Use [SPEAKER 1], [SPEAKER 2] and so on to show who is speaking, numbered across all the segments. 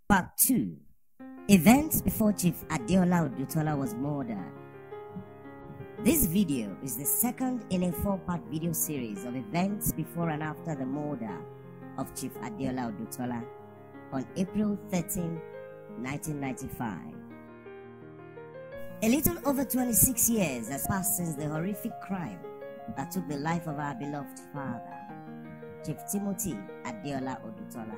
[SPEAKER 1] Part 2. Events before Chief Adeola Odutola was murdered. This video is the second in a 4-part video series of events before and after the murder of Chief Adeola Odutola on April 13, 1995. A little over 26 years has passed since the horrific crime that took the life of our beloved father, Chief Timothy Adeola Odutola.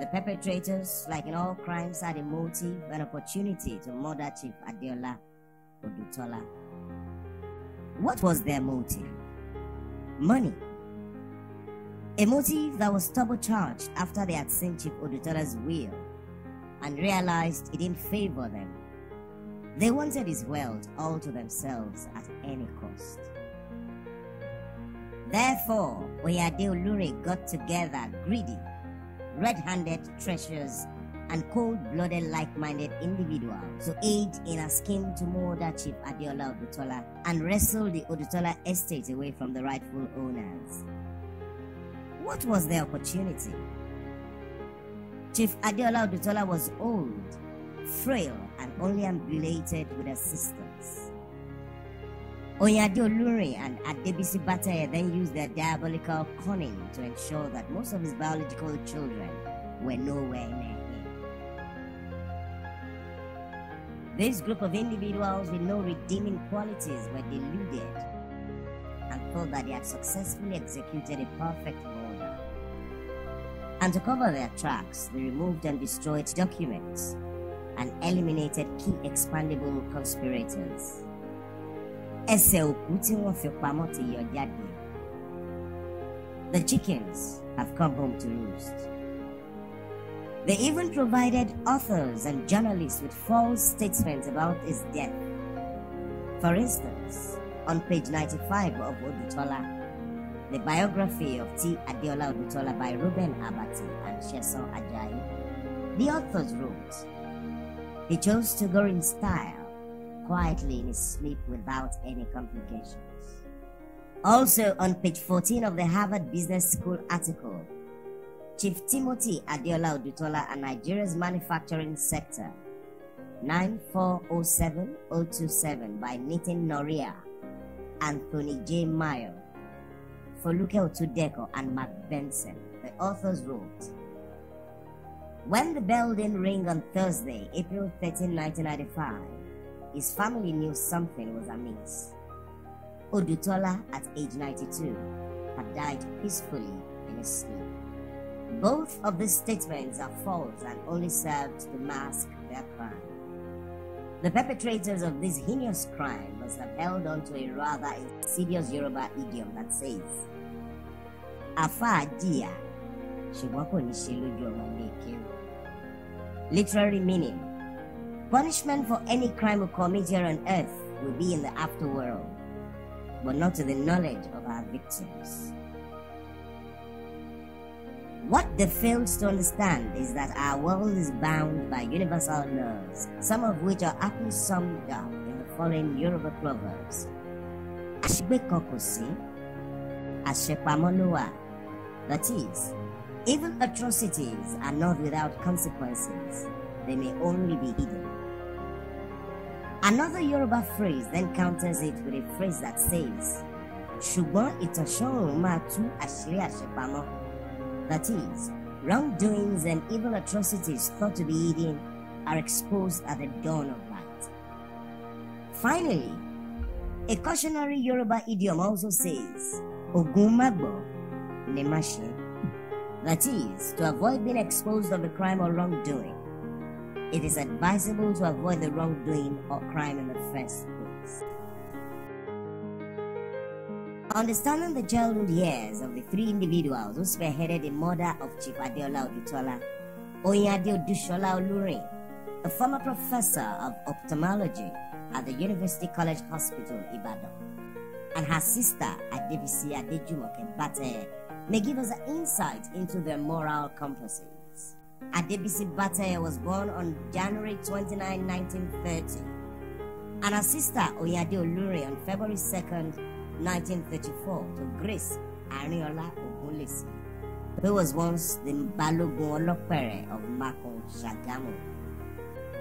[SPEAKER 1] The perpetrators, like in all crimes, had a motive and opportunity to murder Chief Adeola Odutola. What was their motive? Money. A motive that was turbocharged after they had seen Chief Odutola's will and realized it didn't favor them. They wanted his wealth all to themselves at any cost. Therefore, Oyinade Olurin got together greedy, red-handed treacherous, and cold-blooded like-minded individuals to aid in a scheme to murder Chief Adeola Odutola and wrestle the Odutola estate away from the rightful owners. What was their opportunity? Chief Adeola Odutola was old, frail, and only ambulated with assistance. Oyinade Olurin and Ademola then used their diabolical cunning to ensure that most of his biological children were nowhere near him. This group of individuals with no redeeming qualities were deluded and thought that they had successfully executed a perfect murder. And to cover their tracks, they removed and destroyed documents and eliminated key expandable conspirators. The chickens have come home to roost. They even provided authors and journalists with false statements about his death. For instance, on page 95 of Odutola, the biography of T. Adeola Odutola by Ruben Abati and Sheson Ajayi, the authors wrote, "He chose to go in style, quietly in his sleep without any complications." Also on page 14 of the Harvard Business School article, Chief Timothy Adeola Odutola and Nigeria's manufacturing sector, 9407027 by Nathan Noria, Anthony J. Mayo, Foluke Otudeko, and Mark Benson, the authors wrote, "When the bell didn't ring on Thursday, April 13, 1995, his family knew something was amiss. Odutola, at age 92, had died peacefully in his sleep." Both of these statements are false and only served to mask their crime. The perpetrators of this heinous crime must have held on to a rather insidious Yoruba idiom that says, "Afa ajiya, ṣùgbọ́n kò ní ṣe lójú ọmọ ilé kéwú." Literary meaning: punishment for any crime we commit here on earth will be in the afterworld, but not to the knowledge of our victims. What they failed to understand is that our world is bound by universal laws, some of which are aptly summed up in the following Yoruba proverbs. Ashigbe kan kò sí, àṣepamọ́ ló wà. That is, even atrocities are not without consequences. They may only be hidden. Another Yoruba phrase then counters it with a phrase that says, "Ṣùgbọ́n ìtànṣán máa tú àṣírí àṣepamọ́." That is, wrongdoings and evil atrocities thought to be hidden are exposed at the dawn of light. Finally, a cautionary Yoruba idiom also says, "Ogun magbo le ma ṣe." That is, to avoid being exposed of a crime or wrongdoing, it is advisable to avoid the wrongdoing or crime in the first place. Understanding the childhood years of the three individuals who spearheaded the murder of Chief Adeola Odutola, Oyinade Olurin, a former professor of ophthalmology at the University College Hospital, Ibadan, and her sister Adejumoke, may give us an insight into their moral compasses. Adebisi was born on January 29, 1930, and her sister Oyinade Olurin on February 2nd, 1934, to Grace Ariola Ogunlesi. who was once the Balogun Olopere of Makon Shagamu.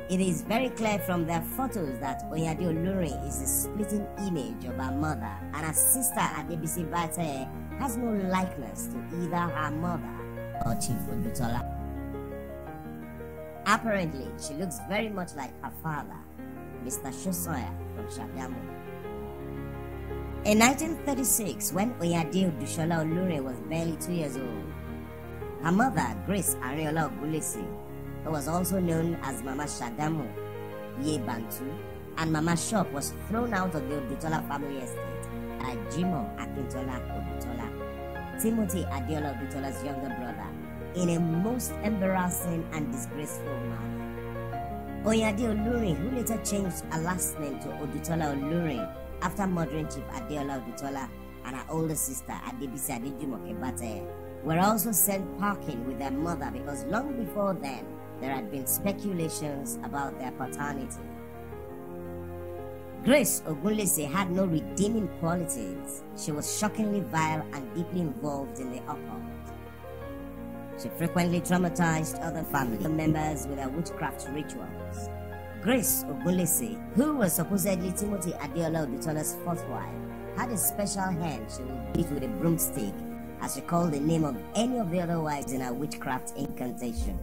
[SPEAKER 1] It is very clear from their photos that Oyinade Olurin is a splitting image of her mother, and her sister Adebisi Bate has no likeness to either her mother or Chief Odutola. Apparently, she looks very much like her father, Mr. Shosoya from Shagamu. In 1936, when Oyinade Olutola Olurin was barely 2 years old, her mother, Grace Ariola Ogulesi, who was also known as Mama Shagamu, Ye Bantu, and Mama Shop, was thrown out of the Odutola family estate by Jimoh Akintola Odutola, Timothy Adeola Odutola's younger brother, in a most embarrassing and disgraceful manner. Oyinade Olurin, who later changed her last name to Odutola Olurin after murdering Chief Adeola Odutola and her older sister Adebisi Adejumoke Bate, were also sent packing with their mother because long before then, there had been speculations about their paternity. Grace Ogunlese had no redeeming qualities. She was shockingly vile and deeply involved in the occult. She frequently traumatized other family members with her witchcraft rituals. Grace Ogunlese, who was supposedly Timothy Adeola Odutola's fourth wife, had a special hand she would beat with a broomstick as she called the name of any of the other wives in her witchcraft incantation.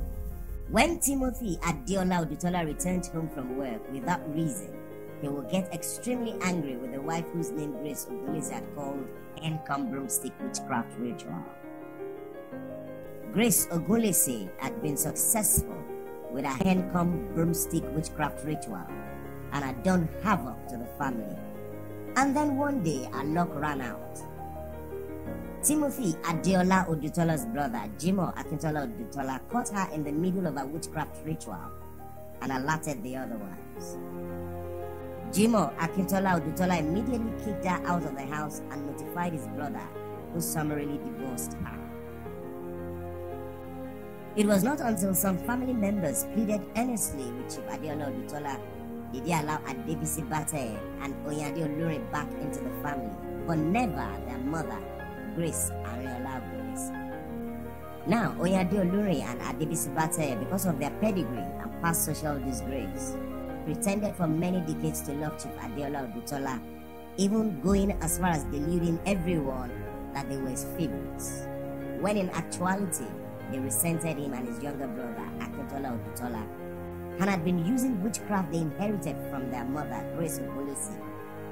[SPEAKER 1] When Timothy Adeola Odutola returned home from work without reason, he would get extremely angry with the wife whose name Grace Ogunlese had called Encom Broomstick Witchcraft Ritual. Grace Ogunlese had been successful with her Encom Broomstick Witchcraft Ritual and had done havoc to the family. And then one day, her luck ran out. Timothy Adeola Odutola's brother, Jimoh Akintola Odutola, caught her in the middle of a witchcraft ritual and alerted the other wives. Jimoh Akintola Odutola immediately kicked her out of the house and notified his brother, who summarily divorced her. It was not until some family members pleaded earnestly with Chief Adeola Odutola did he allow Adebisi Bate and Oyinade Olurin back into the family, but never their mother, Grace Ariola Ogulesi. Now, Oyinade Olurin and Adebisi Bate, because of their pedigree and past social disgrace, pretended for many decades to love Chief Adeola Odutola, even going as far as deluding everyone that they were his favorites, when in actuality, they resented him and his younger brother, Akintola Odutola, and had been using witchcraft they inherited from their mother, Grace Ogulesi,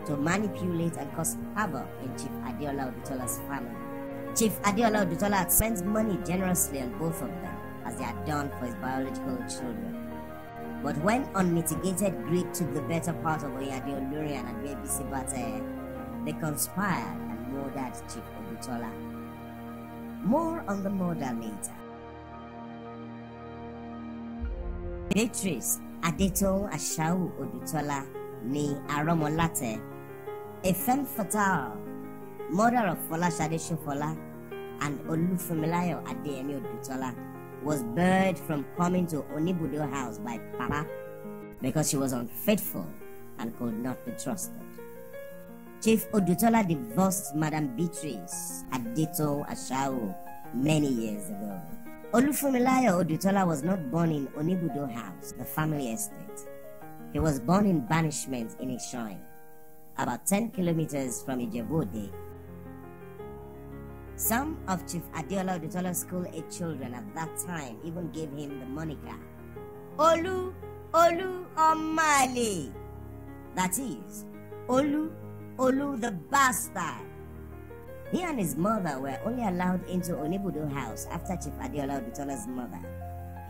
[SPEAKER 1] to manipulate and cause havoc in Chief Adeola Odutola's family. Chief Adeola Odutola had spent money generously on both of them, as they had done for his biological children. But when unmitigated greed took the better part of Oyinade Olurin and Adebisi Bate, they conspired and murdered Chief Odutola. More on the murder later. Beatrice Adeton Ashau Odutola ni Aromolate, a femme fatale, mother of Folashade Shofola and Olufumilayo Adeyemi Odutola, was barred from coming to Onibudo house by Papa because she was unfaithful and could not be trusted. Chief Odutola divorced Madam Beatrice Adeton Ashau many years ago. Olufumilayo Odutola was not born in Onibudo house, the family estate. He was born in banishment in a shrine, about 10 kilometers from Ijebu-Ode. Some of Chief Adeola Odutola's school-age children at that time even gave him the moniker Olu Omale. That is, Olu the bastard. He and his mother were only allowed into Onibudo house after Chief Adeola Odutola's mother,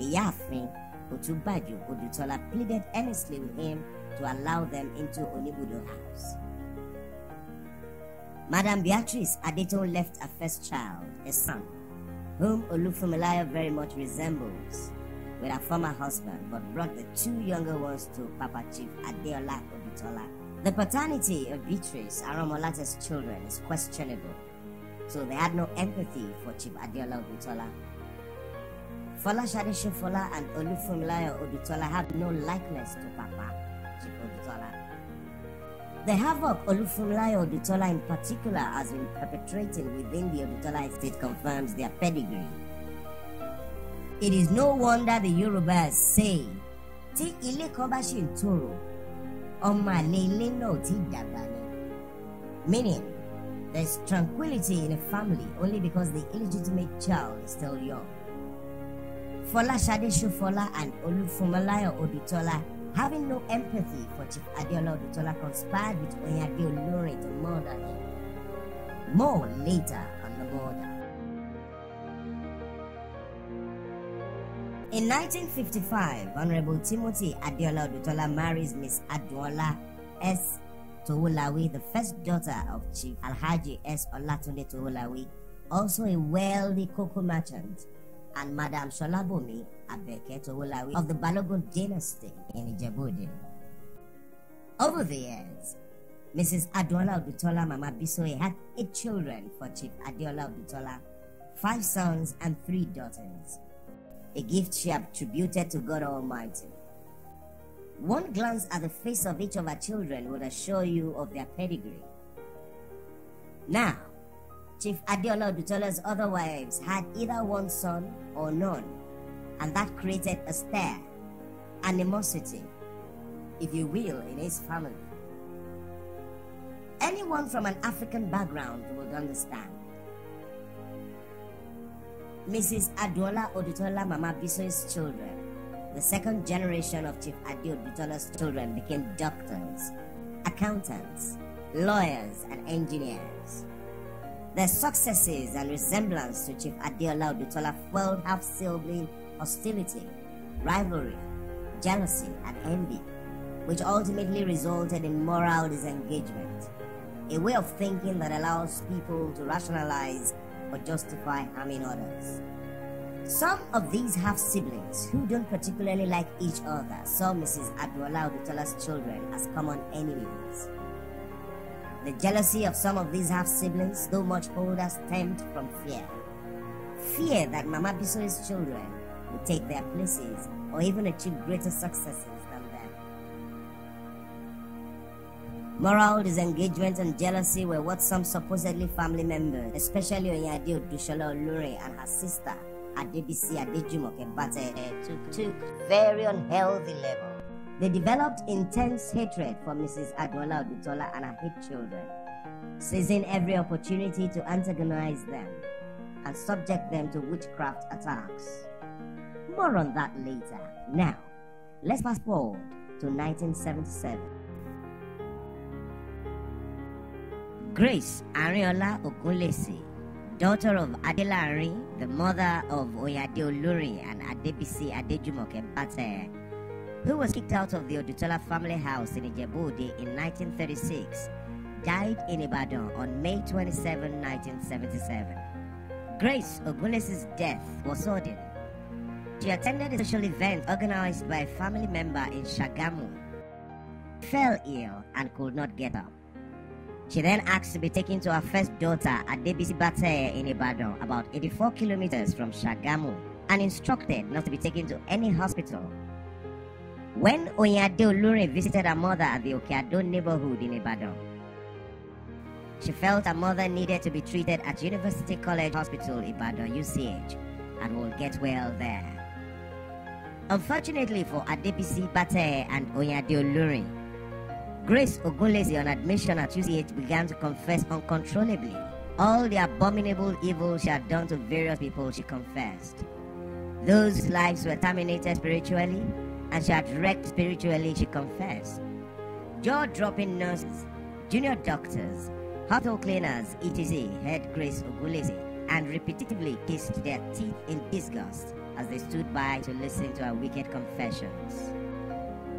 [SPEAKER 1] Iyafin Otubajo Odutola, pleaded earnestly with him to allow them into Onibudo house. Madam Beatrice Adeton left a first child, a son, whom Olufumilayo very much resembles, with her former husband, but brought the two younger ones to Papa Chief Adeola Odutola. The paternity of Beatrice Aromolate's children is questionable, so they had no empathy for Chief Adeola Odutola. Folashade Shofola and Olufumilayo Odutola have no likeness to Papa Chief Odutola. The havoc Olufumilayo Odutola in particular has been perpetrating within the Odutola estate confirms their pedigree It is no wonder the Yorubas say, "Tí ilé kan bá ṣì ń tòrò, ọmọ àlè ilé náà ò tí dàgbà ni." Meaning, there's tranquility in a family only because the illegitimate child is still young. Folashade Shofola and Olufunmilayo Odutola, having no empathy for Chief Adeola Odutola, conspired with Oyinade Olurin to murder him. More later on the border. In 1955, Honorable Timothy Adeola Odutola marries Miss Adewunmi S. Towolawi, the first daughter of Chief Alhaji S. Olatunde Towolawi, also a wealthy cocoa merchant, and Madam Sholabomi Abeke Towolawi of the Balogun dynasty in Ijebu-Ode. Over the years, Mrs. Adeola Odutola Mama Bisoye had 8 children for Chief Adeola Odutola, 5 sons and 3 daughters, a gift she attributed to God Almighty. One glance at the face of each of her children would assure you of their pedigree. Now, Chief Adeola Odutola's other wives had either one son or none, and that created a stir, animosity, if you will, in his family. Anyone from an African background would understand. Mrs. Adeola Odutola Mama Bisoye's children, the second generation of Chief Adeola Odutola's children, became doctors, accountants, lawyers, and engineers. Their successes and resemblance to Chief Adeola Odutola fueled half-sibling hostility, rivalry, jealousy, and envy, which ultimately resulted in moral disengagement, a way of thinking that allows people to rationalize or justify harming others. Some of these half-siblings, who don't particularly like each other, saw Mrs. Adeola Odutola's children as common enemies. The jealousy of some of these half-siblings, though much older, stemmed from fear. Fear that Mama Bisoye's children would take their places or even achieve greater successes than them. Moral disengagement and jealousy were what some supposedly family members, especially Oyinade Olurin and her sister, Adebisi took very unhealthy level. They developed intense hatred for Mrs. Adeola Odutola and her 8 children, seizing every opportunity to antagonize them and subject them to witchcraft attacks. More on that later. Now, let's fast forward to 1977. Grace Ariola Ogunlesi, daughter of Adelari, the mother of Oyinade Olurin and Adebisi Adejumoke, who was kicked out of the Odutola family house in Ijebu-Ode in 1936, died in Ibadan on May 27, 1977. Grace Ogunlesi's death was sudden. She attended a social event organized by a family member in Shagamu, fell ill and could not get up. She then asked to be taken to her first daughter Adebisi in Ibadan, about 84 kilometers from Shagamu, and instructed not to be taken to any hospital. When Oyinade Olurin visited her mother at the Okeado neighborhood in Ibadan, she felt her mother needed to be treated at University College Hospital Ibadan UCH and will get well there. Unfortunately for Adebisi and Oyinade Olurin, Grace Ogunlesi on admission at UCH began to confess uncontrollably all the abominable evil she had done to various people. She confessed those whose lives were terminated spiritually, and she had wrecked spiritually. She confessed jaw-dropping nurses, junior doctors, hospital cleaners, etc. heard Grace Ogunlesi and repetitively kissed their teeth in disgust as they stood by to listen to her wicked confessions.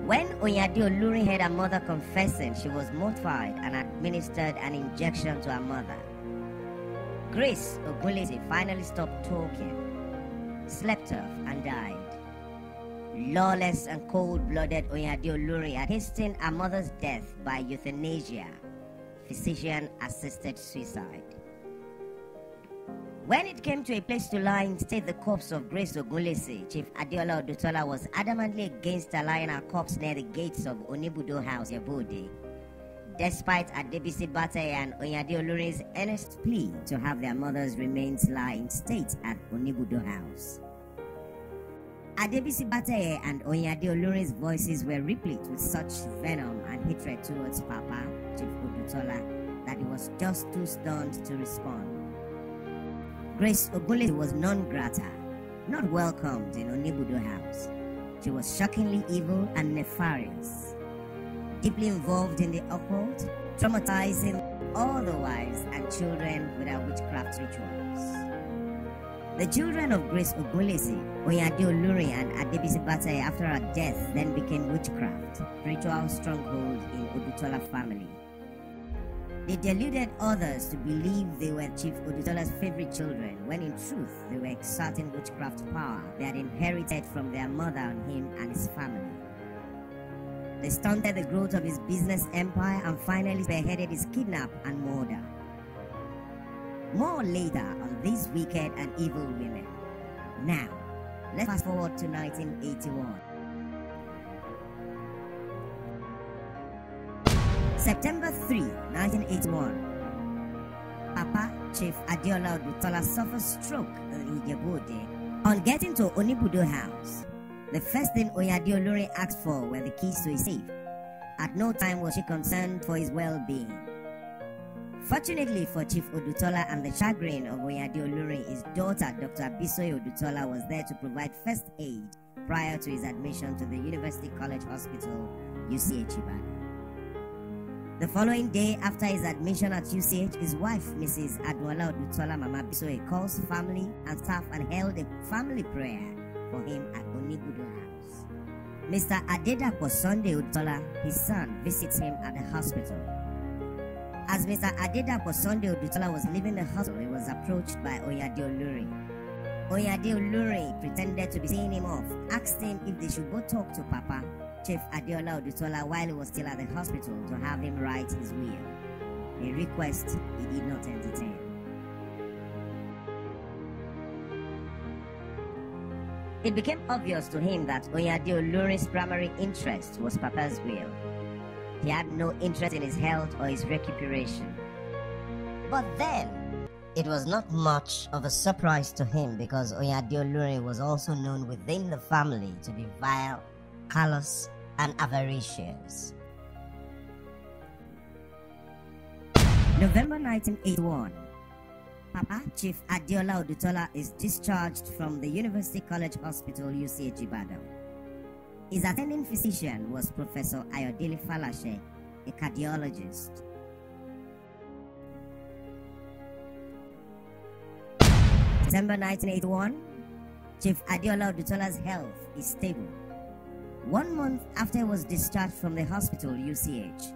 [SPEAKER 1] When Oyinade Olurin heard her mother confessing, she was mortified and administered an injection to her mother. Grace Ogunlesi finally stopped talking, slept off, and died. Lawless and cold-blooded Oyinade Olurin had hastened her mother's death by euthanasia, physician-assisted suicide. When it came to a place to lie instead the corpse of Grace Ogunlesi, Chief Adeola Odutola was adamantly against allowing her corpse near the gates of Onibudo House, Ijebu-Ode, despite Adebisi and Oyinade Olurin's earnest plea to have their mother's remains lie in state at Onibudo House. Adebisi and Oyinade Olurin's voices were replete with such venom and hatred towards Papa, Chief Odutola, that he was just too stunned to respond. Grace Ogunlesi was non grata, not welcomed in Onibudo House. She was shockingly evil and nefarious, deeply involved in the occult, traumatizing all the wives and children with her witchcraft rituals. The children of Grace Ogunlesi, Oyinade Olurin and Adebisi Bataye after her death then became witchcraft, spiritual stronghold in Odutola family. They deluded others to believe they were Chief Odutola's favorite children, when in truth they were exerting witchcraft power they had inherited from their mother on him and his family. They stunted the growth of his business empire and finally spearheaded his kidnap and murder. More later on these wicked and evil women. Now, let's fast forward to 1981. September 3, 1981. Papa Chief Adeola Odutola suffers stroke in Ijebu-Ode. On getting to Onibudo House, the first thing Oyinade Olurin asked for were the keys to his safe. At no time was she concerned for his well-being. Fortunately for Chief Odutola and the chagrin of Oyinade Olurin, his daughter Dr. Abisoye Odutola was there to provide first aid prior to his admission to the University College Hospital, UCH Ibadan. The following day after his admission at UCH, his wife, Mrs. Ademola Odutola Mama Bisoye, calls family and staff and held a family prayer for him at Onibudo House. Mr. Adedapo Sunday Odutola, his son, visits him at the hospital. As Mr. Adedapo Sunday Odutola was leaving the hospital, he was approached by Oyinade Olurin. Oyinade Olurin pretended to be seeing him off, asked him if they should go talk to Papa, Chief Adeola Odutola, while he was still at the hospital, to have him write his will, a request he did not entertain. It became obvious to him that Oyinade Olurin's primary interest was Papa's will. He had no interest in his health or his recuperation. But then, it was not much of a surprise to him because Oyinade Olurin was also known within the family to be vile, callous, and avaricious. November 1981. Papa Chief Adeola Odutola is discharged from the University College Hospital, UCH Ibadan. His attending physician was Professor Ayodele Falashe, a cardiologist. December 1981, Chief Adeola Odutola's health is stable. 1 month after he was discharged from the hospital, UCH,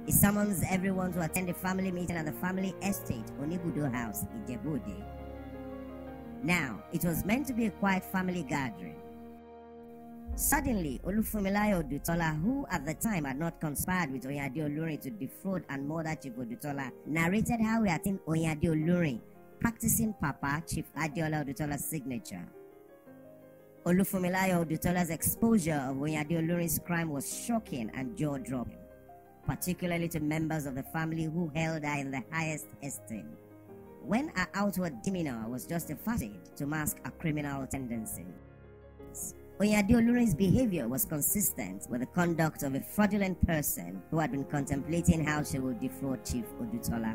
[SPEAKER 1] he summons everyone to attend a family meeting at the family estate, Onibudo House, Ijebu-Ode. Now, it was meant to be a quiet family gathering. Suddenly, Olufunmilayo Odutola, who at the time had not conspired with Oyinade Olurin to defraud and murder Chief Odutola, narrated how he had seen Oyinade Olurin practicing Papa Chief Adeola Odutola's signature. Olufunmilayo Odutola's exposure of Oyinade Olurin's crime was shocking and jaw-dropping, particularly to members of the family who held her in the highest esteem, when her outward demeanor was just a facade to mask a criminal tendency. Oyinade Olurin's behavior was consistent with the conduct of a fraudulent person who had been contemplating how she would defraud Chief Odutola.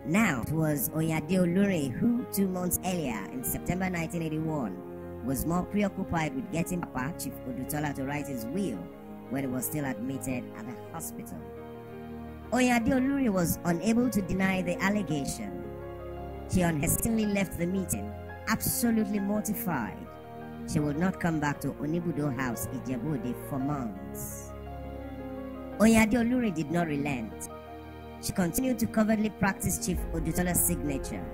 [SPEAKER 1] Now, it was Oyinade Olurin who, 2 months earlier, in September 1981, was more preoccupied with getting Papa Chief Odutola to write his will when he was still admitted at the hospital. Oyinade Olurin was unable to deny the allegation. She unhesitatingly left the meeting, absolutely mortified. She would not come back to Onibudo House, Ijebu-Ode, for months. Oyinade Olurin did not relent. She continued to covertly practice Chief Odutola's signature.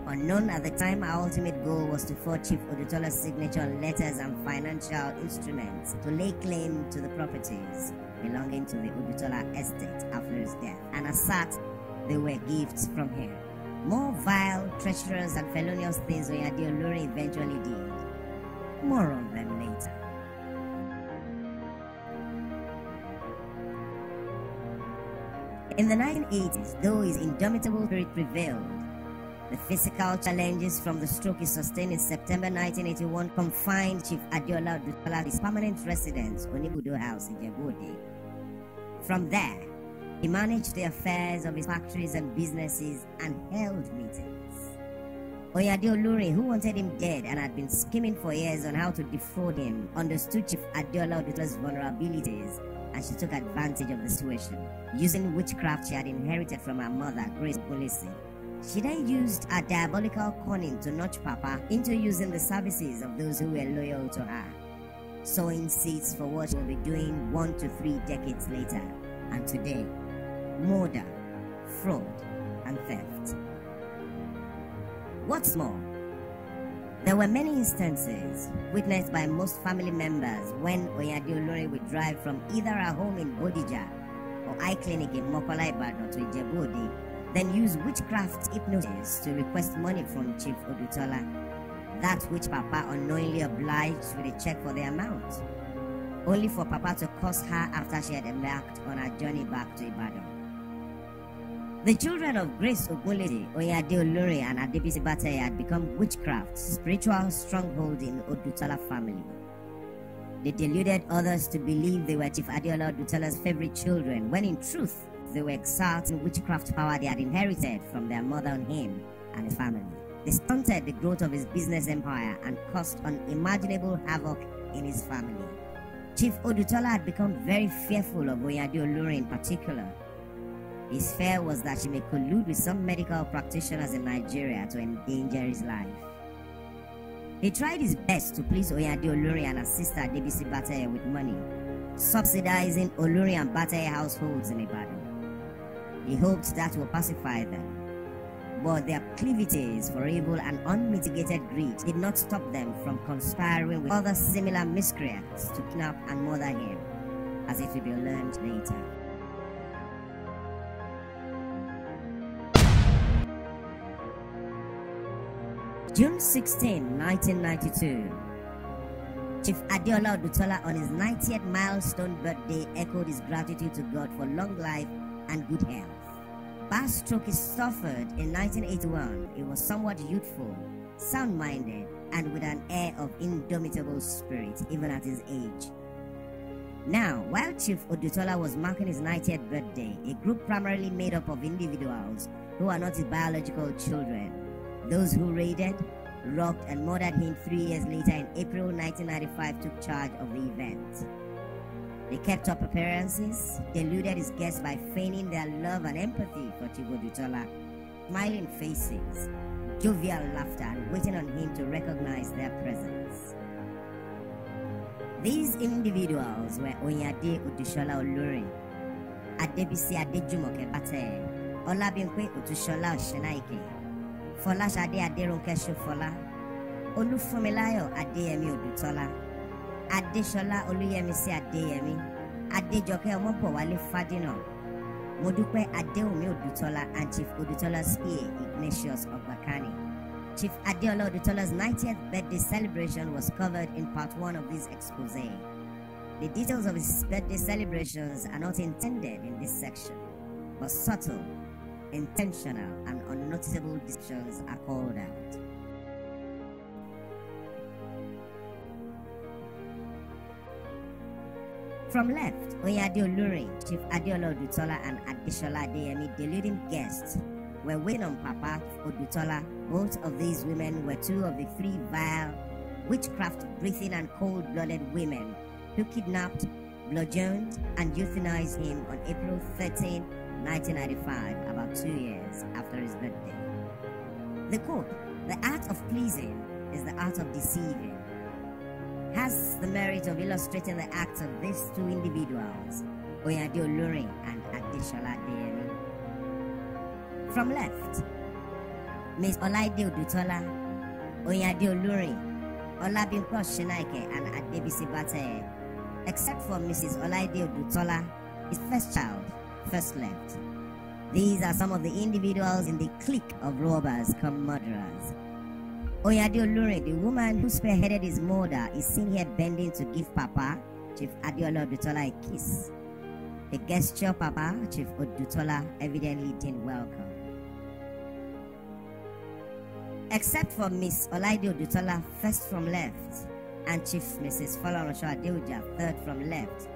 [SPEAKER 1] Unknown at the time, her ultimate goal was to forge Chief Odutola's signature on letters and financial instruments to lay claim to the properties belonging to the Odutola estate after his death, and assert they were gifts from him. More vile, treacherous, and felonious things Oyinade Olurin eventually did. More on them later. In the 1980s, though his indomitable spirit prevailed, The physical challenges from the stroke he sustained in September 1981 confined Chief Adeola Odutola to his permanent residence, Onibudo House, Ijebu-Ode. From there, he managed the affairs of his factories and businesses and held meetings. Oyinade Olurin, who wanted him dead and had been scheming for years on how to defraud him, understood Chief Adeola Odutola's vulnerabilities, and she took advantage of the situation, using witchcraft she had inherited from her mother, Grace Ogunlesi. She then used her diabolical cunning to nudge Papa into using the services of those who were loyal to her, sowing seeds for what she will be doing 1 to 3 decades later, and today: murder, fraud, and theft. What's more, there were many instances witnessed by most family members when Oyinade Olurin would drive from either her home in Bodija or eye clinic in Mokola Ibadan to Ijebu-Ode, then use witchcraft hypnosis to request money from Chief Odutola, that which Papa unknowingly obliged with a check for the amount, only for Papa to curse her after she had embarked on her journey back to Ibadan. The children of Grace Ogunlesi, Oyinade Olurin, and Adebisi had become witchcraft's spiritual stronghold in Odutola family. They deluded others to believe they were Chief Adeola Odutola's favorite children, when in truth, they were exerting witchcraft power they had inherited from their mother on him and his family. They stunted the growth of his business empire and caused unimaginable havoc in his family. Chief Odutola had become very fearful of Oyinade Olurin in particular. His fear was that she may collude with some medical practitioners in Nigeria to endanger his life. He tried his best to please Oyinade Olurin and her sister Adebisi Bateye with money, subsidizing Olurin and Bateye households in Ibadan. He hoped that will pacify them, but their proclivities for evil and unmitigated greed did not stop them from conspiring with other similar miscreants to kidnap and murder him, as it will be learned later. June 16, 1992. Chief Adeola Odutola, on his 90th milestone birthday, echoed his gratitude to God for long life and good health. Bad stroke he suffered in 1981. He was somewhat youthful, sound-minded, and with an air of indomitable spirit, even at his age. Now, while Chief Odutola was marking his 90th birthday, a group primarily made up of individuals who are not his biological children, those who raided, robbed, and murdered him 3 years later in April 1995 took charge of the event. They kept up appearances, deluded his guests by feigning their love and empathy for Chief Odutola, smiling faces, jovial laughter, and waiting on him to recognize their presence. These individuals were Oyinade Olurin, Adebisi Adejumoke Bateye, Olabimpe Otushola Oshenaike, Folashade Aderonke Shofola, Olufunmilayo Adeyemi Odutola, Adeshola Oluyemisi Adeyemi, Adejoke Omobowale Fadina, Modupe Adewunmi Odutola, and Chief Odutola's PA Ignatius Ogbakani. Chief Adeola Odutola's 90th birthday celebration was covered in part 1 of this exposé. The details of his birthday celebrations are not intended in this section, but subtle, intentional, and unnoticeable descriptions are called out. From left, Oyinade Olurin, Chief Adeola Odutola, and Adeshola Adeyemi, deluding guests, were waiting on Papa Odutola. Both of these women were 2 of the 3 vile, witchcraft-breathing and cold-blooded women who kidnapped, bludgeoned, and euthanized him on April 13, 1995, about 2 years after his birthday. The quote, "The art of pleasing is the art of deceiving," has the merit of illustrating the acts of these 2 individuals, Oyinade Olurin and Adeshola Adeyemi. From left, Ms. Oyinade Odutola, Oyinade Olurin, Olabimpe Oshenaike, and Adebisi Bateye, except for Mrs. Oyinade Odutola, his first child, first left. These are some of the individuals in the clique of robbers come murderers. Oyinade Olurin, the woman who spearheaded his murder, is seen here bending to give Papa, Chief Adeola Odutola, a kiss. A gesture Papa, Chief Odutola, evidently didn't welcome. Except for Miss Oyinade Odutola, first from left, and Chief Mrs. felonious Adeola, third from left.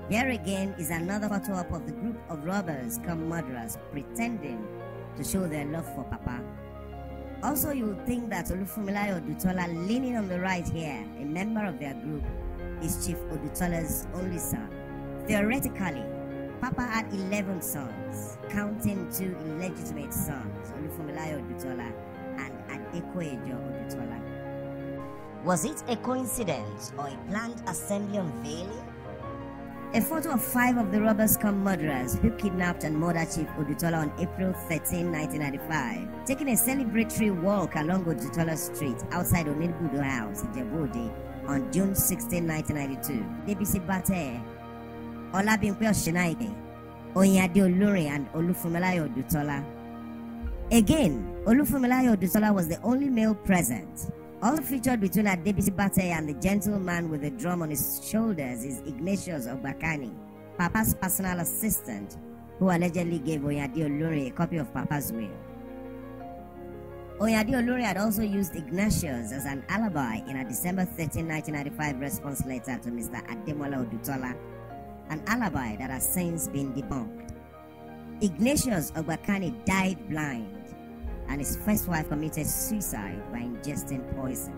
[SPEAKER 1] Here again is another photo up of the group of robbers come murderers pretending to show their love for Papa. Also, you would think that Olufunmilayo Odutola, leaning on the right here, a member of their group, is Chief Odutola's only son. Theoretically, Papa had 11 sons, counting 2 illegitimate sons, Olufunmilayo Odutola and Ademola Odutola. Was it a coincidence or a planned assembly unveiling? A photo of 5 of the robbers come murderers who kidnapped and murdered Chief Odutola on April 13, 1995, taking a celebratory walk along Odutola Street outside Onibudo House, Ijebu-Ode, on June 16, 1992. Adebici, Olabimpe Oshinaide, Oyinade Olurin, and Olufunmilayo Odutola. Again, Olufunmilayo Odutola was the only male present. Also featured between Adebici and the gentleman with the drum on his shoulders is Ignatius Ogbakani, Papa's personal assistant, who allegedly gave Oyinade Olurin a copy of Papa's will. Oyinade Olurin had also used Ignatius as an alibi in a December 13, 1995 response letter to Mr. Ademola Odutola, an alibi that has since been debunked. Ignatius Ogbakani died blind, and his first wife committed suicide by ingesting poison.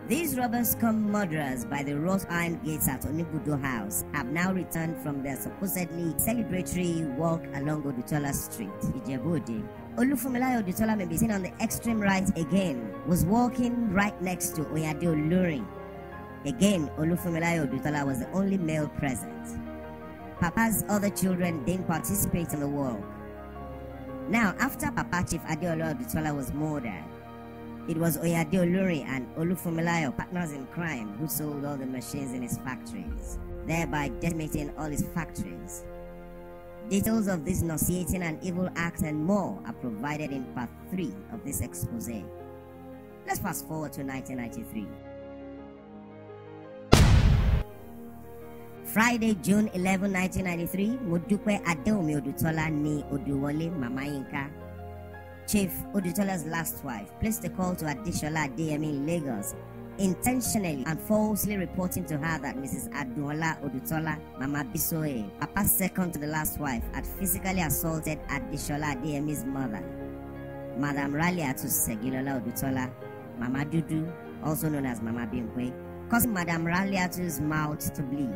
[SPEAKER 1] These robbers come murderers by the wrought iron gates at Onibudo House have now returned from their supposedly celebratory walk along Odutola Street, Ijebu-Ode. Olufunmilayo Odutola, may be seen on the extreme right again, was walking right next to Oyinade Olurin. Again, Olufunmilayo Odutola was the only male present. Papa's other children didn't participate in the walk. Now, after Papa Chief Adeola Odutola was murdered, it was Oyinade Olurin and Olufunmilayo, partners in crime, who sold all the machines in his factories, thereby decimating all his factories. Details of this nauseating and evil act and more are provided in part 3 of this exposé. Let's fast forward to 1993. Friday, June 11, 1993, Modupe Adewunmi Odutola ni Oduwole Mama Yinka, Chief Odutola's last wife, placed a call to Adesola Adeyemi in Lagos, intentionally and falsely reporting to her that Mrs. Ademola Odutola, Mama Bisoye, Papa's second to the last wife, had physically assaulted Adesola Adeyemi's mother, Madam Raliatu Segilola Odutola, Mama Dudu, also known as Mama Bimpe, causing Madam Raliatu's mouth to bleed.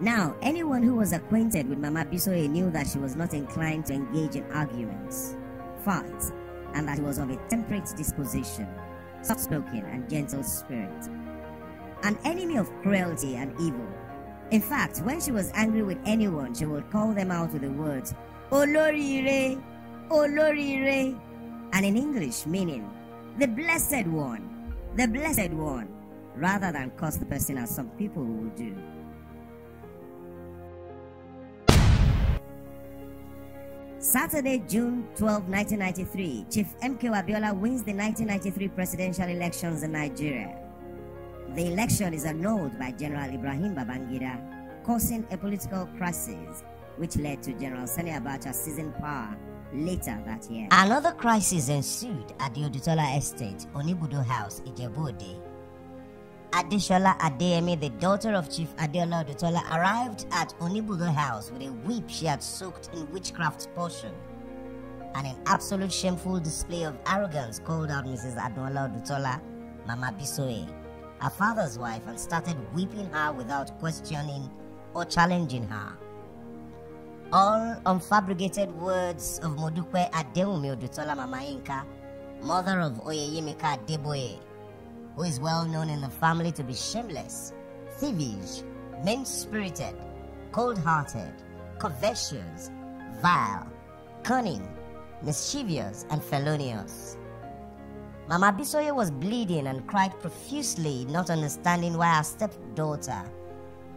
[SPEAKER 1] Now, anyone who was acquainted with Mama Bisoye knew that she was not inclined to engage in arguments, fights, and that she was of a temperate disposition, soft-spoken and gentle spirit. An enemy of cruelty and evil. In fact, when she was angry with anyone, she would call them out with the words, Olorire, Olorire, and in English meaning, the Blessed One, rather than curse the person as some people will do. Saturday, June 12, 1993, Chief M.K. Abiola wins the 1993 presidential elections in Nigeria. The election is annulled by General Ibrahim Babangida, causing a political crisis which led to General Sani Abacha seizing power later that year. Another crisis ensued at the Odutola estate, Onibudo House, Ijebu-Ode. Adesola Adeyemi, the daughter of Chief Adeola Odutola, arrived at Onibudo House with a whip she had soaked in witchcraft potion, and in absolute shameful display of arrogance called out Mrs. Ademola Odutola, Mama Bisoye, her father's wife, and started whipping her without questioning or challenging her. All unfabricated words of Modupe Adewunmi Odutola Mama Yinka, mother of Oyeyemika Adeboye, who is well known in the family to be shameless, thievish, mean-spirited, cold-hearted, covetous, vile, cunning, mischievous, and felonious. Mama Bisoye was bleeding and cried profusely, not understanding why her stepdaughter,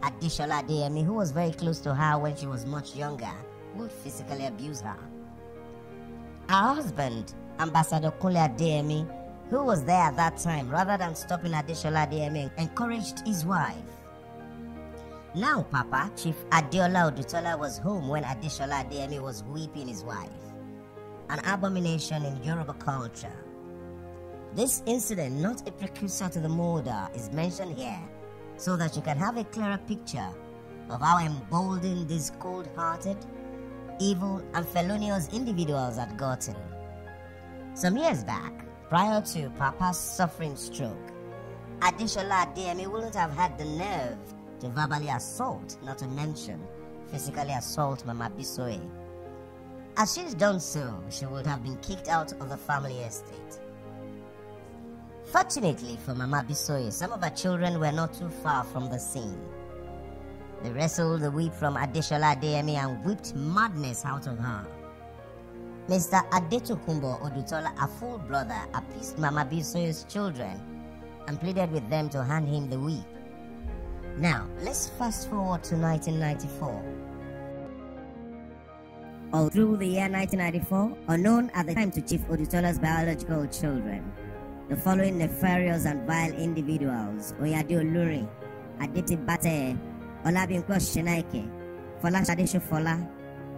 [SPEAKER 1] Adesola Adeyemi, who was very close to her when she was much younger, would physically abuse her. Her husband, Ambassador Kunle Adeyemi, who was there at that time, rather than stopping Adesola Adeyemi, encouraged his wife. Now Papa, Chief Adeola Odutola, was home when Adesola Adeyemi was whipping his wife. an abomination in Yoruba culture. This incident, not a precursor to the murder, is mentioned here so that you can have a clearer picture of how emboldened these cold-hearted, evil, and felonious individuals had gotten. Some years back, prior to Papa's suffering stroke, Adesola Adeyemi wouldn't have had the nerve to verbally assault, not to mention physically assault Mama Bisoye. As she's done so, she would have been kicked out of the family estate. Fortunately for Mama Bisoye, some of her children were not too far from the scene. They wrestled the whip from Adesola Adeyemi and whipped madness out of her. Mr. Adedapo Odutola, a full brother, appeased Mama Bisoye's children and pleaded with them to hand him the whip. Now, let's fast forward to 1994. All through the year 1994, unknown at the time to Chief Odutola's biological children, the following nefarious and vile individuals, Oyinade Olurin, Ademola, Olabinko Shenaike, Folashade Shofola,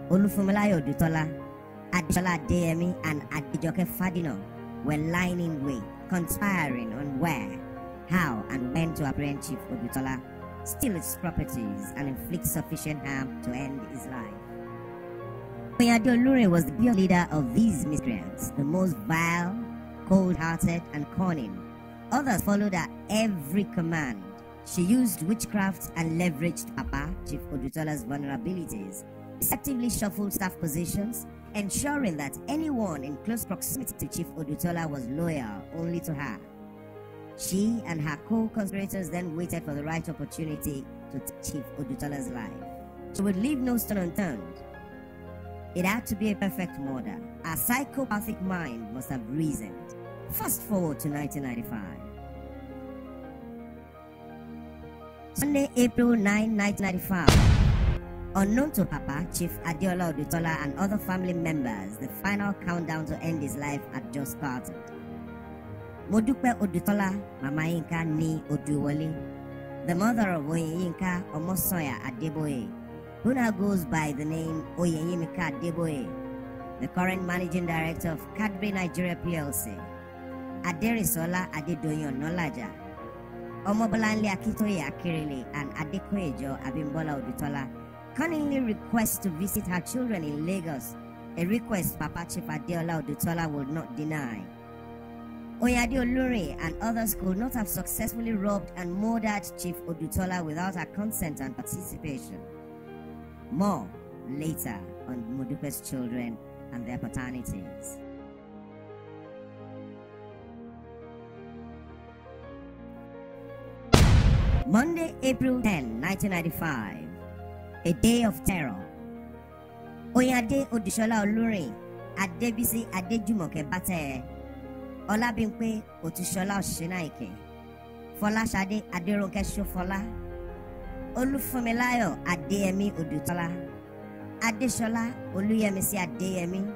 [SPEAKER 1] Olufunmilayo Odutola, Adesola Adeyemi, and Adejoke Fadino, were lying in wait, conspiring on where, how, and when to apprehend Chief Odutola, steal his properties, and inflict sufficient harm to end his life. Oyinade Olurin was the pure leader of these miscreants, the most vile, cold-hearted, and cunning. Others followed at every command. She used witchcraft and leveraged Papa, Chief Odutola's vulnerabilities, deceptively shuffled staff positions, ensuring that anyone in close proximity to Chief Odutola was loyal only to her. She and her co-conspirators then waited for the right opportunity to take Chief Odutola's life. She would leave no stone unturned. It had to be a perfect murder. Her psychopathic mind must have reasoned. Fast forward to 1995. Sunday, April 9, 1995. Unknown to Papa, Chief Adeola Odutola, and other family members, the final countdown to end his life had just started. Modupe Odutola, Mama Yinka ni Oduwole, the mother of Oyinka Omosoya Adeboye, who now goes by the name Oyeyimika Adeboye, the current managing director of Cadbury Nigeria PLC, Aderisola Adedoyin Nolaja, Omobolanle Akitoye Akirele, and Adekoyejo Abimbola Odutola cunningly requests to visit her children in Lagos, a request Papa Chief Adeola Odutola would not deny. Oyinade Olurin and others could not have successfully robbed and murdered Chief Odutola without her consent and participation. More later on Modupe's children and their paternities. Monday, April 10, 1995. A day of terror. Oyinade Olurin, Adebisi Adejumoke Bate, Olabinpe Otushola Osinaike, Folashade Aderonke Shofola, Olufunmilayo Adeyemi Odutola, Adesola Oluyemisi Adeyemi,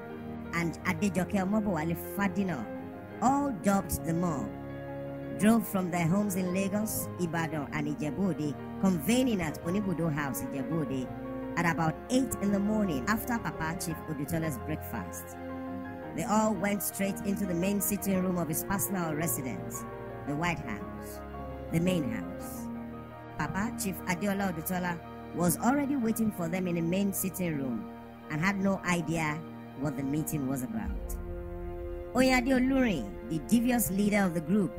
[SPEAKER 1] and Adejoke Omobowale Fadino, all dubbed the mob, drove from their homes in Lagos, Ibadan, and Ijebu-Ode, convening at Onibudo House, Ijebu-Ode, at about 8 in the morning after Papa Chief Odutola's breakfast. They all went straight into the main sitting room of his personal residence, the White House, the main house. Papa Chief Adeola Odutola was already waiting for them in the main sitting room and had no idea what the meeting was about. Oyinade Olurin, the devious leader of the group,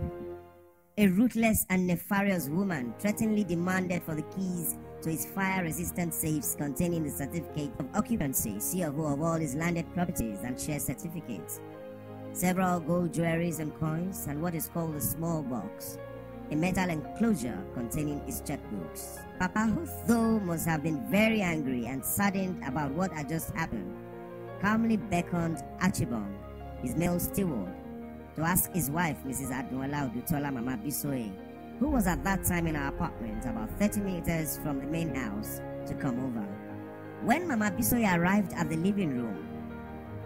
[SPEAKER 1] a ruthless and nefarious woman, threateningly demanded for the keys to his fire-resistant safes containing the certificate of occupancy, CFO of all his landed properties and share certificates, several gold jewelries and coins, and what is called a small box, a metal enclosure containing his checkbooks. Papa, who though must have been very angry and saddened about what had just happened, calmly beckoned Achibong, his male steward, to ask his wife, Mrs. Ademola Odutola Mama Bisoye, who was at that time in our apartment about 30 meters from the main house, to come over. When Mama Bisoye arrived at the living room,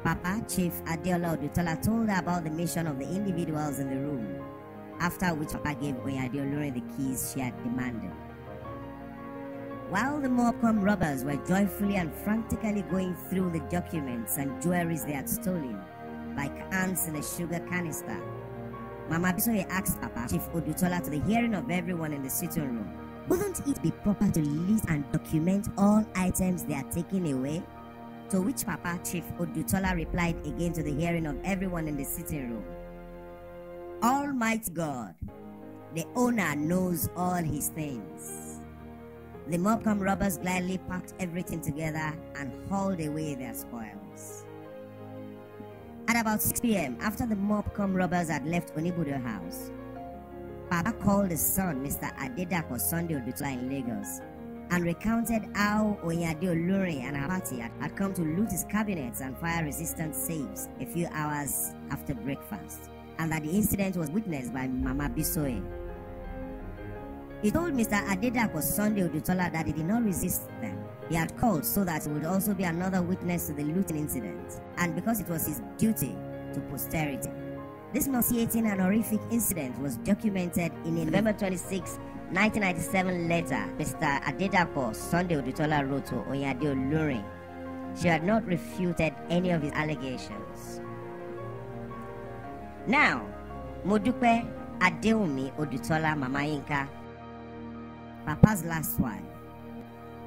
[SPEAKER 1] Papa Chief Adeola Odutola told her about the mission of the individuals in the room, after which Papa gave Oyinade Olurin the keys she had demanded. While the mob-come robbers were joyfully and frantically going through the documents and jewelries they had stolen, like ants in a sugar canister, Mama Bisoye asked Papa Chief Odutola to the hearing of everyone in the sitting room, "Wouldn't it be proper to list and document all items they are taking away?" To which Papa Chief Odutola replied again to the hearing of everyone in the sitting room, "Almighty God, the owner knows all his things." The mob-come robbers gladly packed everything together and hauled away their spoils. At about 6 p.m., after the mob-come robbers had left Onibudo house, Papa called his son, Mr. Adedapo Sunday Odutola, in Lagos, and recounted how Oyinade Olurin and her party had come to loot his cabinets and fire-resistant safes a few hours after breakfast, and that the incident was witnessed by Mama Bisoye. He told Mr. Adedapo Sunday Odutola that he did not resist them. He had called so that he would also be another witness to the looting incident, and because it was his duty to posterity. This nauseating and horrific incident was documented in a November 26, 1997 letter Mr. Adedapo Sunday Odutola wrote to Oyinade Olurin. She had not refuted any of his allegations. Now, Modupe Adewunmi Odutola Mama Yinka, Papa's last wife,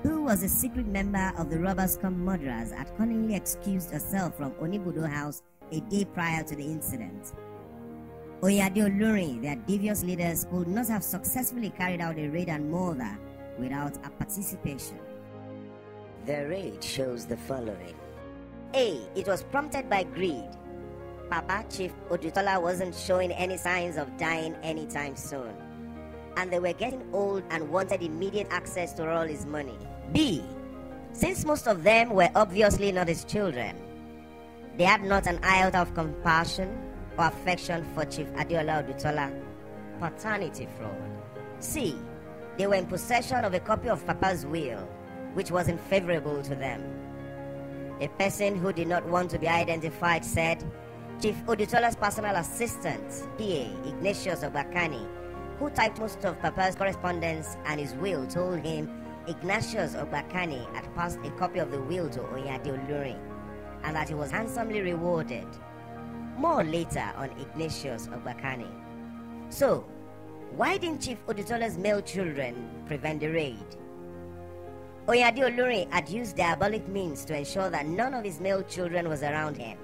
[SPEAKER 1] who was a secret member of the robbers-come murderers, had cunningly excused herself from Onibudo house a day prior to the incident. Oyinade Olurin, their devious leaders, could not have successfully carried out a raid and murder without her participation.
[SPEAKER 2] The raid shows the following. A. It was prompted by greed. Papa Chief Odutola wasn't showing any signs of dying anytime soon, and they were getting old and wanted immediate access to all his money. B. Since most of them were obviously not his children, they had not an iota of compassion or affection for Chief Adeola Odutola. Paternity fraud. C. They were in possession of a copy of Papa's will, which wasn't favorable to them. A person who did not want to be identified said, Chief Odutola's personal assistant, PA Ignatius Ogbakani, who typed most of Papa's correspondence and his will, told him Ignatius Ogbakani had passed a copy of the will to Oyinade Olurin, and that he was handsomely rewarded. More later on Ignatius Ogbakani. So, why didn't Chief Odutola's male children prevent the raid? Oyinade Olurin had used diabolic means to ensure that none of his male children was around him.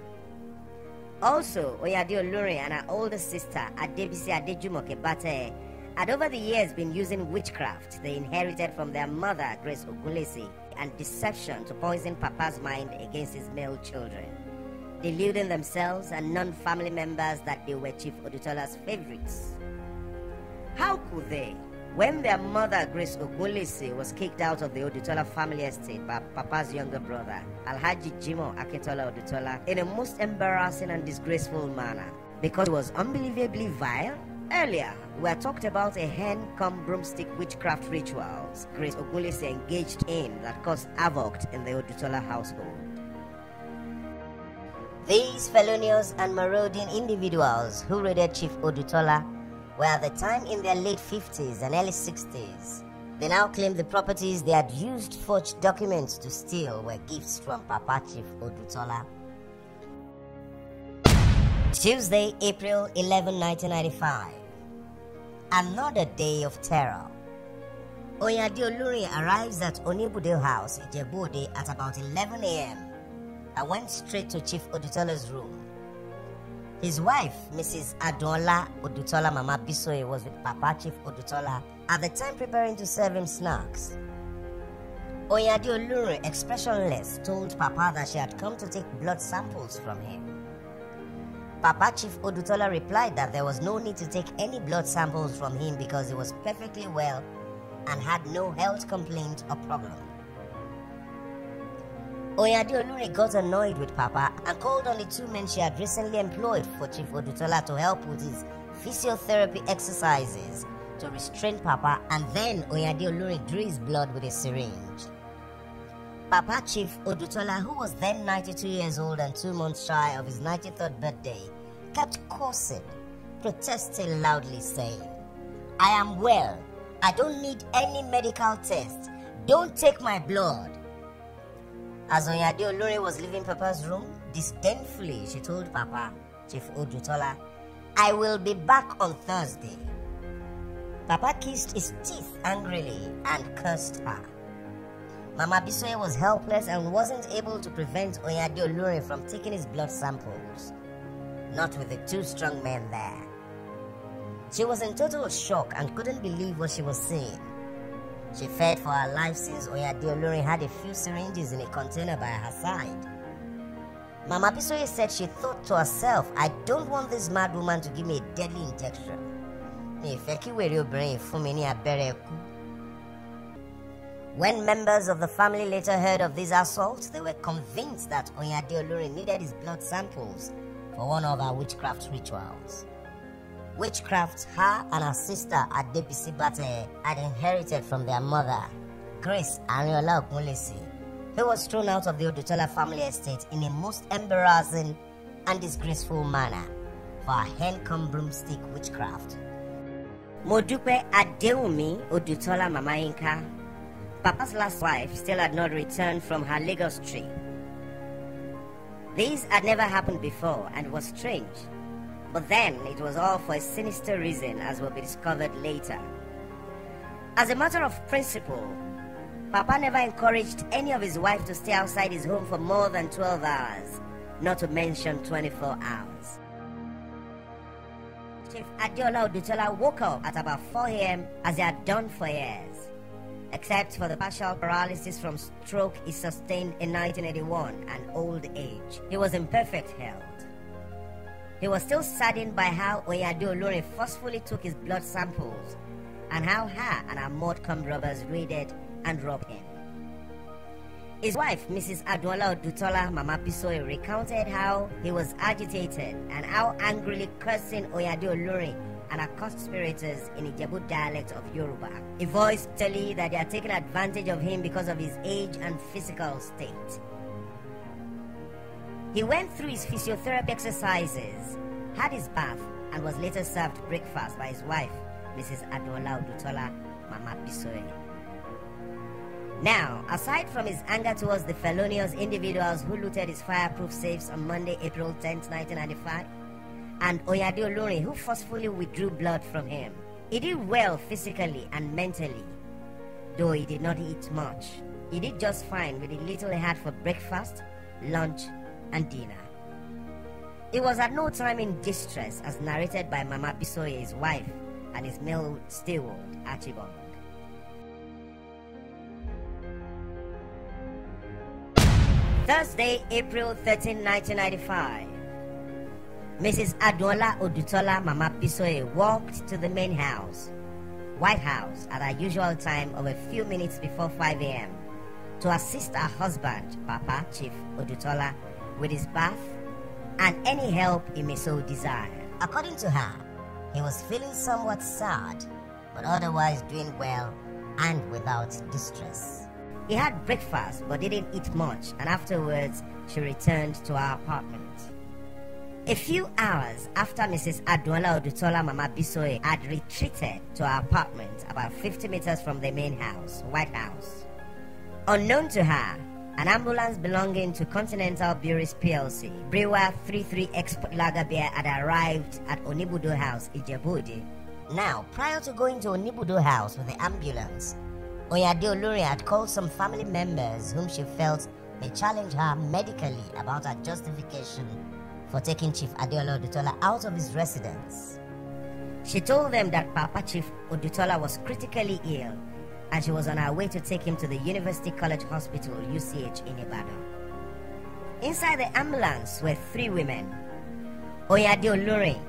[SPEAKER 2] Also, Oyinade Olurin and her older sister, Adebisi Adejumoke Bate, had over the years been using witchcraft they inherited from their mother, Grace Ogunlesi, and deception to poison Papa's mind against his male children, deluding themselves and non-family members that they were Chief Odutola's favorites. How could they, when their mother, Grace Ogunlesi, was kicked out of the Odutola family estate by Papa's younger brother, Alhaji Jimoh Aketola Odutola, in a most embarrassing and disgraceful manner, because it was unbelievably vile? Earlier, we had talked about a hen-cum-broomstick witchcraft rituals Grace Ogunlesi engaged in that caused havoc in the Odutola household. These felonious and marauding individuals who raided Chief Odutola were at the time in their late 50s and early 60s. They now claim the properties they had used forged documents to steal were gifts from Papa Chief Odutola. Tuesday, April 11, 1995. Another day of terror. Oyinade Olurin arrives at Onibudo House, Ijebu-Ode, at about 11 a.m. and went straight to Chief Odutola's room. His wife, Mrs. Ademola Odutola Mama Bisoye, was with Papa Chief Odutola at the time preparing to serve him snacks. Oyinade Olurin, expressionless, told Papa that she had come to take blood samples from him. Papa Chief Odutola replied that there was no need to take any blood samples from him because he was perfectly well and had no health complaint or problem. Oyinade Olurin got annoyed with Papa and called on the two men she had recently employed for Chief Odutola to help with his physiotherapy exercises to restrain Papa, and then Oyinade Olurin drew his blood with a syringe. Papa Chief Odutola, who was then 92 years old and 2 months shy of his 93rd birthday, kept cursing, protesting loudly, saying, "I am well. I don't need any medical test. Don't take my blood. As Oyinade Olurin was leaving Papa's room, disdainfully she told Papa, Chief Odutola, I will be back on Thursday. Papa kissed his teeth angrily and cursed her. Mama Bisoye was helpless and wasn't able to prevent Oyinade Olurin from taking his blood samples. Not with the two strong men there. She was in total shock and couldn't believe what she was seeing. She feared for her life since Oyinade Olurin had a few syringes in a container by her side. Mama Bisoye said she thought to herself, I don't want this mad woman to give me a deadly injection. When members of the family later heard of these assaults, they were convinced that Oyinade Olurin needed his blood samples for one of her witchcraft rituals. Witchcraft her and her sister Ademola had inherited from their mother, Grace Adeola Odutola, who was thrown out of the Odutola family estate in a most embarrassing and disgraceful manner for her hen-cum broomstick witchcraft. Modupe Adewunmi Odutola Mama Inka, Papa's last wife, still had not returned from her Lagos trip. This had never happened before and was strange. But then it was all for a sinister reason, as will be discovered later. As a matter of principle, Papa never encouraged any of his wife to stay outside his home for more than 12 hours, not to mention 24 hours. Chief Adeola Odutola woke up at about 4 a.m. as he had done for years, except for the partial paralysis from stroke he sustained in 1981 and old age. He was in perfect health. He was still saddened by how Oyinade Olurin forcefully took his blood samples and how her and her mud-cum robbers raided and robbed him. His wife, Mrs. Adeola Odutola, Mama Bisoye, recounted how he was agitated and how angrily cursing Oyinade Olurin and her conspirators in Ijebu dialect of Yoruba. He voiced bitterly that they had taken advantage of him because of his age and physical state. He went through his physiotherapy exercises, had his bath, and was later served breakfast by his wife, Mrs. Adeola Odutola, Mama Bisoye. Now, aside from his anger towards the felonious individuals who looted his fireproof safes on Monday, April 10, 1995, and Oyinade Olurin, who forcefully withdrew blood from him, he did well physically and mentally, though he did not eat much. He did just fine with the little he had for breakfast, lunch, and dinner. He was at no time in distress, as narrated by Mama Bisoye, his wife, and his male steward, Archibald. Thursday, April 13, 1995. Mrs. Adeola Odutola, Mama Bisoye, walked to the main house, White House, at her usual time of a few minutes before 5 a.m. to assist her husband, Papa, Chief Odutola, with his bath and any help he may so desire. According to her, he was feeling somewhat sad, but otherwise doing well and without distress. He had breakfast but didn't eat much, and afterwards she returned to her apartment. A few hours after Mrs. Adeola Odutola, Mama Bisoye, had retreated to her apartment about 50 meters from the main house, White House. Unknown to her, an ambulance belonging to Continental Breweries PLC, Brewer 33 Export Lager Beer, had arrived at Onibudo House, Ijebu-Ode. Now, prior to going to Onibudo House with the ambulance, Oyinade Olurin had called some family members whom she felt may challenge her medically about her justification for taking Chief Adeola Odutola out of his residence. She told them that Papa Chief Odutola was critically ill and she was on her way to take him to the University College Hospital, UCH, in Ibadan. Inside the ambulance were 3 women, Oyinade Olurin,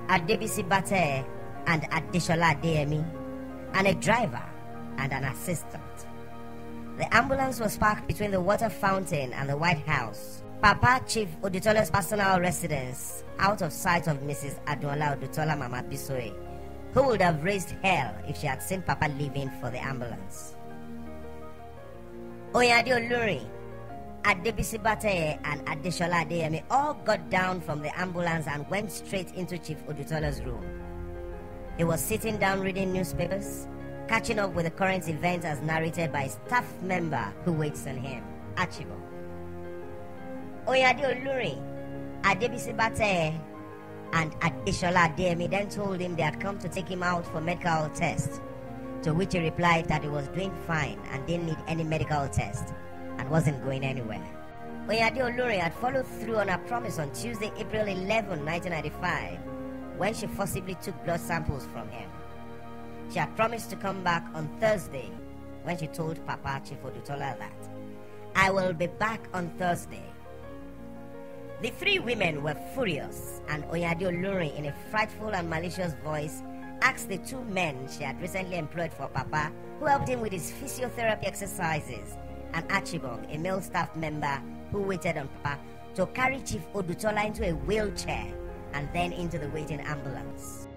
[SPEAKER 2] Ade and Adeshola Adeyemi, and a driver and an assistant. The ambulance was parked between the water fountain and the White House, Papa Chief Odutola's personal residence, out of sight of Mrs. Adeola Odutola, Mama Bisoye, who would have raised hell if she had seen Papa leaving for the ambulance. Oyinade Olurin, Ade and Adeshola Adeyemi all got down from the ambulance and went straight into Chief Odutola's room. He was sitting down reading newspapers, catching up with the current events as narrated by a staff member who waits on him, Archibald. Oyinade Olurin, Adebisi and Adeshola Adeyemi then told him they had come to take him out for medical test, to which he replied that he was doing fine and didn't need any medical test and wasn't going anywhere. Oyinade Olurin had followed through on her promise on Tuesday, April 11, 1995, when she forcibly took blood samples from him. She had promised to come back on Thursday, when she told Papa Chief Odutola that, "I will be back on Thursday." The three women were furious, and Oyinade Olurin, in a frightful and malicious voice, asked the two men she had recently employed for Papa, who helped him with his physiotherapy exercises, and Archibald, a male staff member who waited on Papa, to carry Chief Odutola into a wheelchair and then into the waiting ambulance.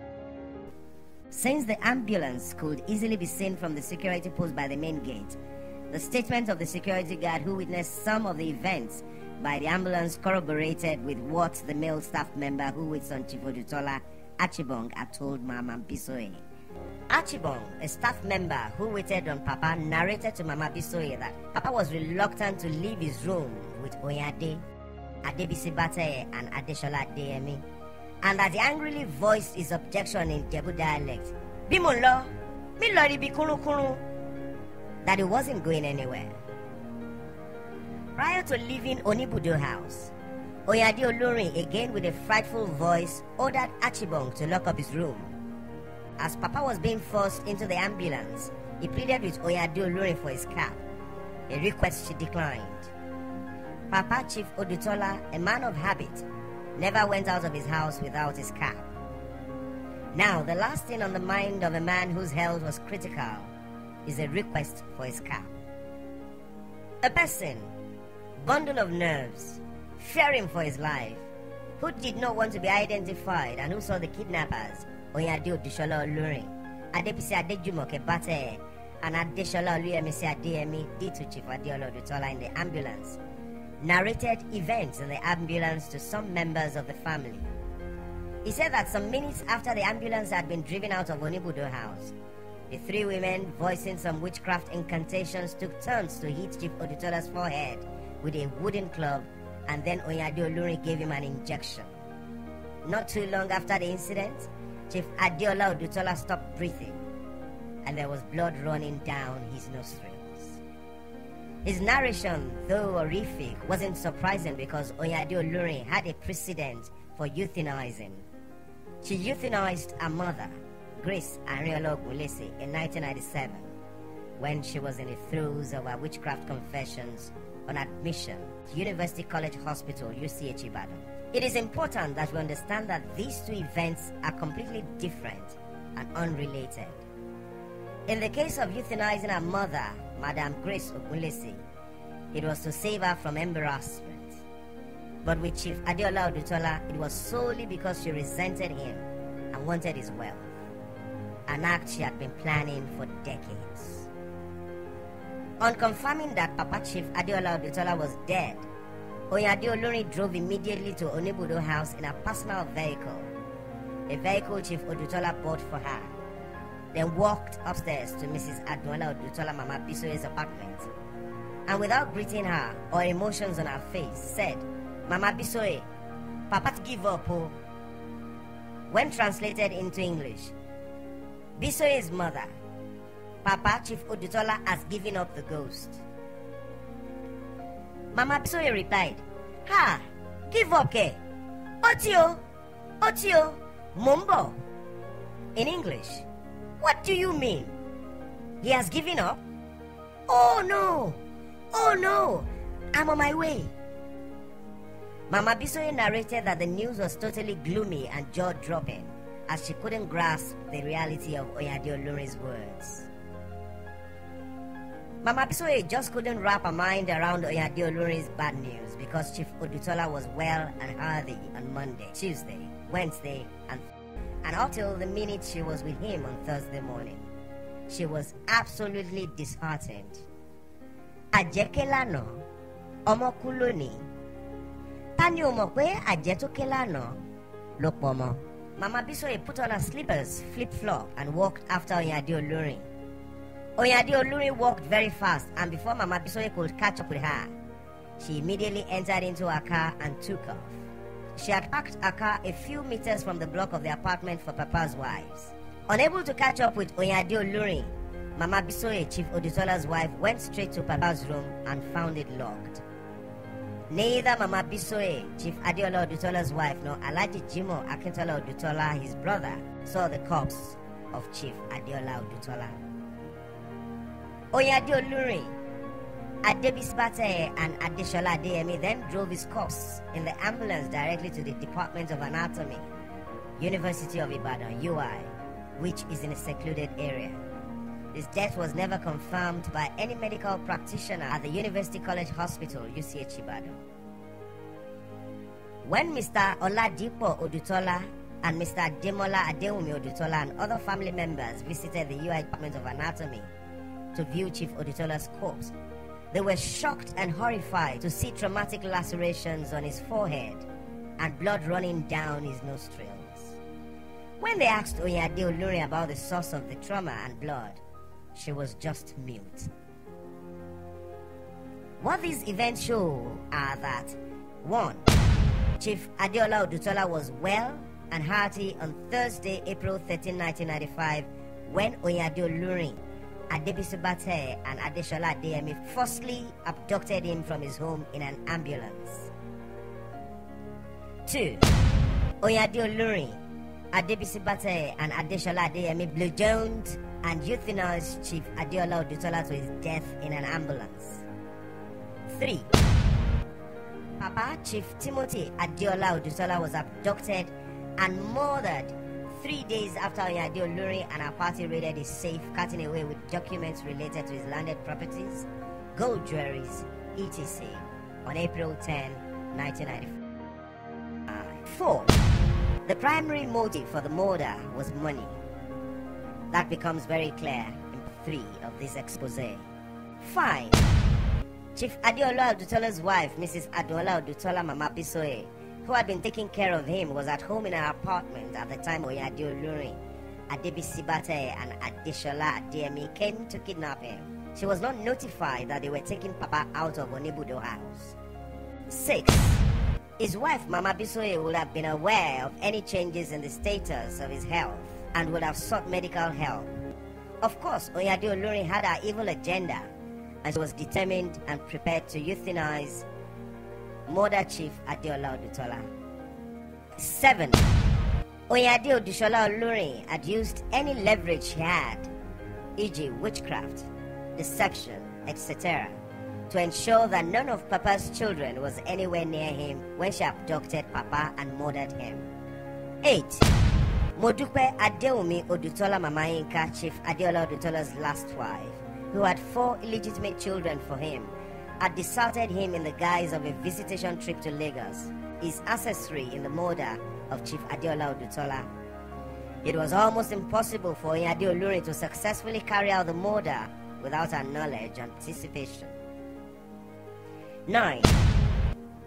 [SPEAKER 2] Since the ambulance could easily be seen from the security post by the main gate, the statement of the security guard who witnessed some of the events by the ambulance corroborated with what the male staff member who waits on Chief Odutola, Archibald, had told Mama Bisoye. Archibald, a staff member who waited on Papa, narrated to Mama Bisoye that Papa was reluctant to leave his room with Oyinade, Adebisi and Adeshola Adeyemi, and that he angrily voiced his objection in Ijebu dialect, "Bimunlo, mi lori bi kuru," that he wasn't going anywhere. Prior to leaving Onibudo house, Oyinade Olurin, again with a frightful voice, ordered Archibald to lock up his room. As Papa was being forced into the ambulance, he pleaded with Oyinade Olurin for his cap, a request she declined. Papa Chief Odutola, a man of habit, never went out of his house without his cap. Now, the last thing on the mind of a man whose health was critical is a request for his cap. A person, bundle of nerves, fearing for his life, who did not want to be identified and who saw the kidnappers, Oyinade Olurin Olurin, Adebisi Adejumoke Bate, and Adeshola Adeyemi did to Chief Adeola Odutola in the ambulance, narrated events in the ambulance to some members of the family. He said that some minutes after the ambulance had been driven out of Onibudo house, the three women, voicing some witchcraft incantations, took turns to hit Chief Odutola's forehead with a wooden club, and then Oyinade Olurin gave him an injection. Not too long after the incident, Chief Adeola Odutola stopped breathing, and there was blood running down his nostrils. His narration, though horrific, wasn't surprising because Oyinade Olurin had a precedent for euthanizing. She euthanized her mother, Grace Ariola Ogunlese, in 1997, when she was in the throes of her witchcraft confessions on admission to University College Hospital, UCH Ibadan. It is important that we understand that these two events are completely different and unrelated. In the case of euthanizing her mother, Madam Grace Ogunlese, it was to save her from embarrassment. But with Chief Adeola Odutola, it was solely because she resented him and wanted his wealth, an act she had been planning for decades. On confirming that Papa Chief Adeola Odutola was dead, Oyinade Olurin drove immediately to Onibudo house in a personal vehicle, a vehicle Chief Odutola bought for her, then walked upstairs to Mrs. Ademola Odutola Mama Bisoye's apartment, and without greeting her or emotions on her face, said, "Mama Bisoye, Papa give up, oh." When translated into English, Bisoye's mother, Papa Chief Odutola has given up the ghost. Mama Bisoye replied, "Ha, give up ke? Otio, Mumbo." In English, "What do you mean? He has given up? Oh no, I'm on my way." Mama Bisoye narrated that the news was totally gloomy and jaw-dropping, as she couldn't grasp the reality of Oyinade Olurin's words. Mama Bisoye just couldn't wrap her mind around Oyinade Olurin's bad news because Chief Odutola was well and healthy on Monday, Tuesday, Wednesday, and up till the minute she was with him on Thursday morning. She was absolutely disheartened. Ajekelano, omokuloni. Tani omokwe ajetokelano, lopomo. Mama Bisoye put on her slippers, flip-flop, and walked after Oyinade Olurin, Oyinade Olurin walked very fast, and before Mama Bisoye could catch up with her, she immediately entered into her car and took off. She had parked her car a few meters from the block of the apartment for Papa's wives. Unable to catch up with Oyinade Olurin, Mama Bisoye, Chief Odutola's wife, went straight to Papa's room and found it locked. Neither Mama Bisoye, Chief Adeola Odutola's wife, nor Alhaji Jimoh Akintola Odutola, his brother, saw the corpse of Chief Adeola Odutola. Oyinade Olurin, Adebisi-Ode and Adeshola Adeyemi then drove his corpse in the ambulance directly to the Department of Anatomy, University of Ibadan, UI, which is in a secluded area. His death was never confirmed by any medical practitioner at the University College Hospital, UCH Ibadan. When Mr. Oladipo Odutola and Mr. Ademola Adewunmi Odutola and other family members visited the UI Department of Anatomy to view Chief Odutola's corpse, they were shocked and horrified to see traumatic lacerations on his forehead and blood running down his nostrils. When they asked Oyinade Olurin about the source of the trauma and blood, she was just mute. What these events show are that 1. Chief Adeola Odutola was well and hearty on Thursday, April 13, 1995, when Oyinade Olurin, Adebisi-Ode and Adeshola Adeyemi forcibly abducted him from his home in an ambulance. 2. Oyinade Olurin, Adebisi-Ode and Adeshola Adeyemi bludgeoned and euthanized Chief Adeola Odutola to his death in an ambulance. 3. Papa Chief Timothy Adeola Odutola was abducted and murdered 3 days after Oyinade Olurin and her party raided his safe, cutting away with documents related to his landed properties, gold jewelries, etc. on April 10, 1995. 4. The primary motive for the murder was money. That becomes very clear in 3 of this expose. 5. Chief Adeola Odutola's wife, Mrs. Adeola Odutola Mama Bisoye, who had been taking care of him, was at home in her apartment at the time Oyinade Olurin, Adebisi-Ode and Adeshola Adeyemi came to kidnap him. She was not notified that they were taking Papa out of Onibudo house. 6. His wife, Mama Bisoye, would have been aware of any changes in the status of his health and would have sought medical help. Of course, Oyinade Olurin had her evil agenda, and she was determined and prepared to euthanize murder Chief Adeola Odutola. 7. Oyinade Olurin had used any leverage she had, e.g. witchcraft, deception, etc., to ensure that none of Papa's children was anywhere near him when she abducted Papa and murdered him. 8. Modupe Adewunmi Odutola Mamayinka, Chief Adeola Odutola's last wife, who had 4 illegitimate children for him, had deserted him in the guise of a visitation trip to Lagos, his ancestry in the murder of Chief Adeola Odutola. It was almost impossible for Oyinade Olurin to successfully carry out the murder without her knowledge and participation. 9.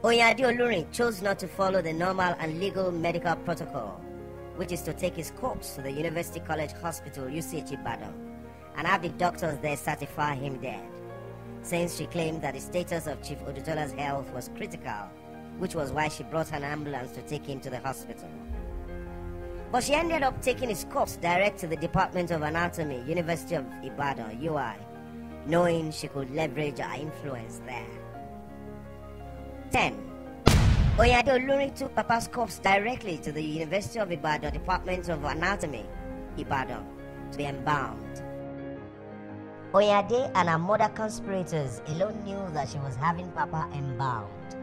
[SPEAKER 2] Oyinade Olurin chose not to follow the normal and legal medical protocol, which is to take his corpse to the University College Hospital, UCH Ibadan, and have the doctors there certify him dead, since she claimed that the status of Chief Odutola's health was critical, which was why she brought an ambulance to take him to the hospital. But she ended up taking his corpse direct to the Department of Anatomy, University of Ibadan, UI, knowing she could leverage her influence there. 10. Oyinade Olurin took Papa's corpse directly to the University of Ibadan Department of Anatomy, Ibadan, to be embalmed. Oyinade and her mother conspirators alone knew that she was having Papa embalmed.